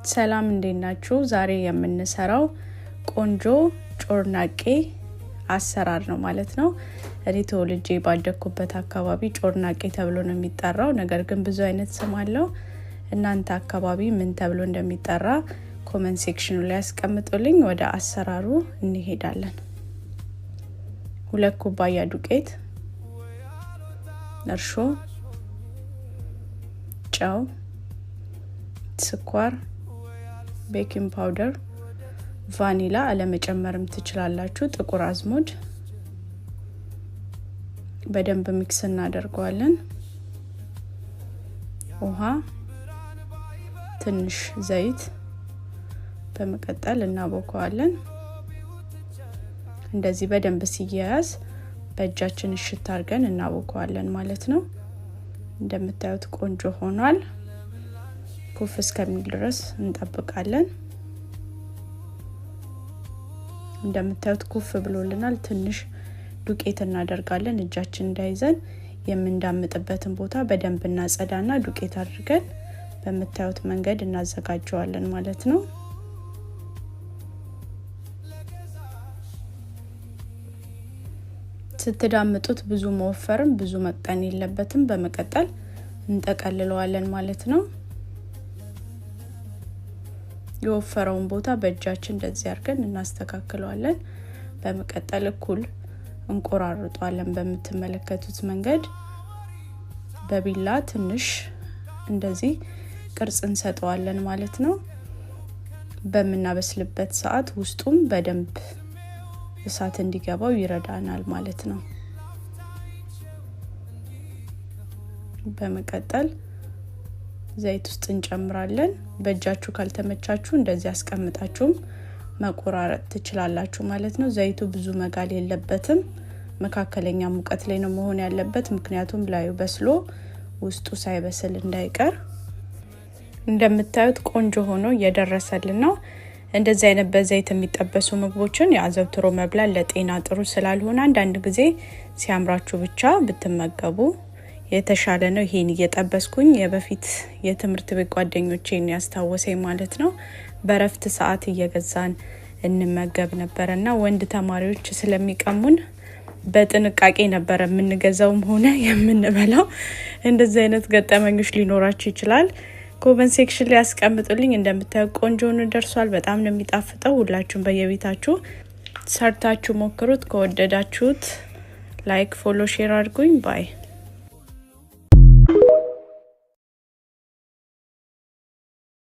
ሰላም እንዴናችሁ ዛሬ የምንሰራው ቆንጆ ጮርናቄ አሰራር ነው ማለት ነው። እኔ ተወልጄ ባደኩበት አካባቢ ጮርናቄ ተብሎ ነው የሚጠራው። ነገር ግን ብዙ አይነት ስም አለው። እናንተ አካባቢ ምን ተብሎ እንደሚጠራ ኮሜንት ሴክሽኑ ላይ አስቀምጡልኝ። ወደ አሰራሩ እንሄዳለን። 2 ኩባያ ዱቄት፣ እርሾ፣ ጨው፣ ስኳር፣ ቤኪንግ ፓውደር፣ ቫኒላ አለመጨመርም ትችላላችሁ፣ ጥቁር አዝሙድ በደንብ ሚክስ እናደርገዋለን። ውሃ፣ ትንሽ ዘይት በመቀጠል እናቦከዋለን። እንደዚህ በደንብ ሲያያዝ በእጃችን እሽት አድርገን እናቦከዋለን ማለት ነው። እንደምታዩት ቆንጆ ሆኗል። ኩፍ እስከሚል ድረስ እንጠብቃለን። እንደምታዩት ኩፍ ብሎልናል። ትንሽ ዱቄት እናደርጋለን እጃችን እንዳይዘን። የምንዳምጥበትን ቦታ በደንብ እናጸዳና ዱቄት አድርገን በመታዩት መንገድ እናዘጋጀዋለን ማለት ነው። ስትዳምጡት ብዙ መወፈርም ብዙ መቅጠን የለበትም። በመቀጠል እንጠቀልለዋለን ማለት ነው። የወፈረውን ቦታ በእጃችን እንደዚህ አድርገን እናስተካክለዋለን። በመቀጠል እኩል እንቆራርጠዋለን በመተመለከቱት መንገድ። በቢላ ትንሽ እንደዚህ ቅርጽ እንሰጠዋለን ማለት ነው። በመናበስልበት ሰዓት ውስጡም በደንብ እሳት እንዲገባው ይረዳናል ማለት ነው። በመቀጠል ዘይት ውስጥ እንጨምራለን። በእጃችሁ ካልተመቻችሁ እንደዚህ አስቀምጣችሁም መቆራረጥ ትችላላችሁ ማለት ነው። ዘይቱ ብዙ መጋል የለበትም። መካከለኛ ሙቀት ላይ ነው መሆን ያለበት፣ ምክንያቱም ላዩ በስሎ ውስጡ ሳይበስል እንዳይቀር። እንደምታዩት ቆንጆ ሆኖ እየደረሰልን ነው። እንደዚህ አይነት በዘይት የሚጠበሱ ምግቦችን ያዘውትሮ መብላት ለጤና ጥሩ ስላልሆነ አንዳንድ ጊዜ ሲያምራችሁ ብቻ ብትመገቡ የተሻለ ነው። ይሄን እየጠበስኩኝ የበፊት የትምህርት ቤት ጓደኞቼን ያስታወሰኝ ማለት ነው። በረፍት ሰዓት እየገዛን እንመገብ ነበርና ወንድ ተማሪዎች ስለሚቀሙን በጥንቃቄ ነበር የምንገዛውም ሆነ የምንበላው። እንደዚህ አይነት ገጠመኞች ሊኖራችሁ ይችላል። ኮሜንት ሴክሽን ላይ አስቀምጡልኝ። እንደምታዩ ቆንጆ ነው ደርሷል። በጣም ነው የሚጣፍጠው። ሁላችሁም በየቤታችሁ ሰርታችሁ ሞክሩት። ከወደዳችሁት ላይክ፣ ፎሎ፣ ሼር አድርጉኝ። ባይ